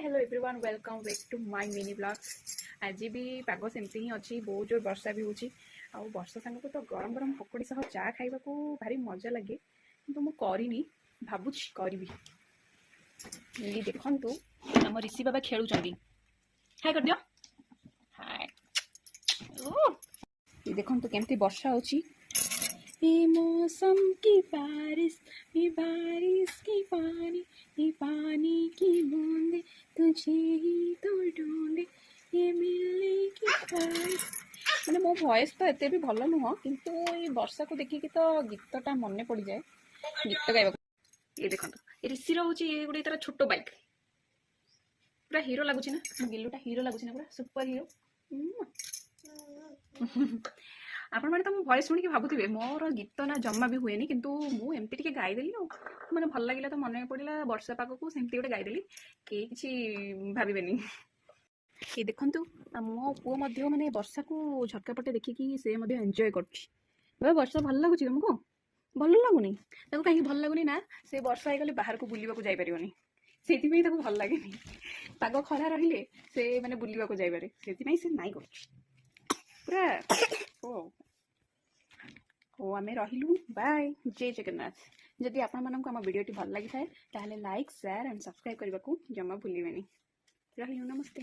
Hello everyone welcome back to my mini blog. आज भी पाग सेमती ही अच्छी बहुत जोर वर्षा भी होची आउ वर्षा सांग को तो गरम गरम पकोड़ी सह चा खाइबा को भारी मजा लगे किंतु मु करिनी भाबुछि करबी। ये देखंतु हम ऋषि बाबा खेलुचंदी हाय कर दियो हाय ओ ये देखंतु केमती वर्षा होची ये मौसम की बारिश की पानी की बूंदे तुझे ही तो ढूंढे ये मिलने की ख्वाहिश। मैंने मो वॉइस तो एते भी भल नुह किंतु ये वर्षा को देखिकी तो गीतटा मन पड़ जाए गीत गाइबा। ये देखंतु ऋषि रोची ये गोटे तार छोट बाइक पूरा हीरो लगुच ना गिलुटा हीरो लगुच ना पूरा सुपर हीरो। आपण मैंने तो मो वॉइस शुणी भावुवे मोर गीत ना जमा भी हुए किंतु मु एमती टिके गाईदेली मैंने भल लगे तो मन पड़ा वर्षा पाग को सेमती गोटे गाईदेली कई किसी भावेनि। ये देखंतु मो पुओ माने वर्षा को झटका पटे देखिकी से एंजॉय कर वर्षा भल लगुच तुमको भल लगुनि कहीं भल लगुनि ना से वर्षा हो गले बाहर को बुलवा जाई परियोनी से भल लगे पाग खरा रहिले से माने बुलवा जाई पारे से नाई कर पूरा ओ आमे रहिलु बाय जय जगन्नाथ। जदि आपण मानक आम वीडियोटी भल लगी थाए ताहले लाइक शेयर एंड सब्सक्राइब करने को जमा भूलिबेनी। रहिलु नमस्ते।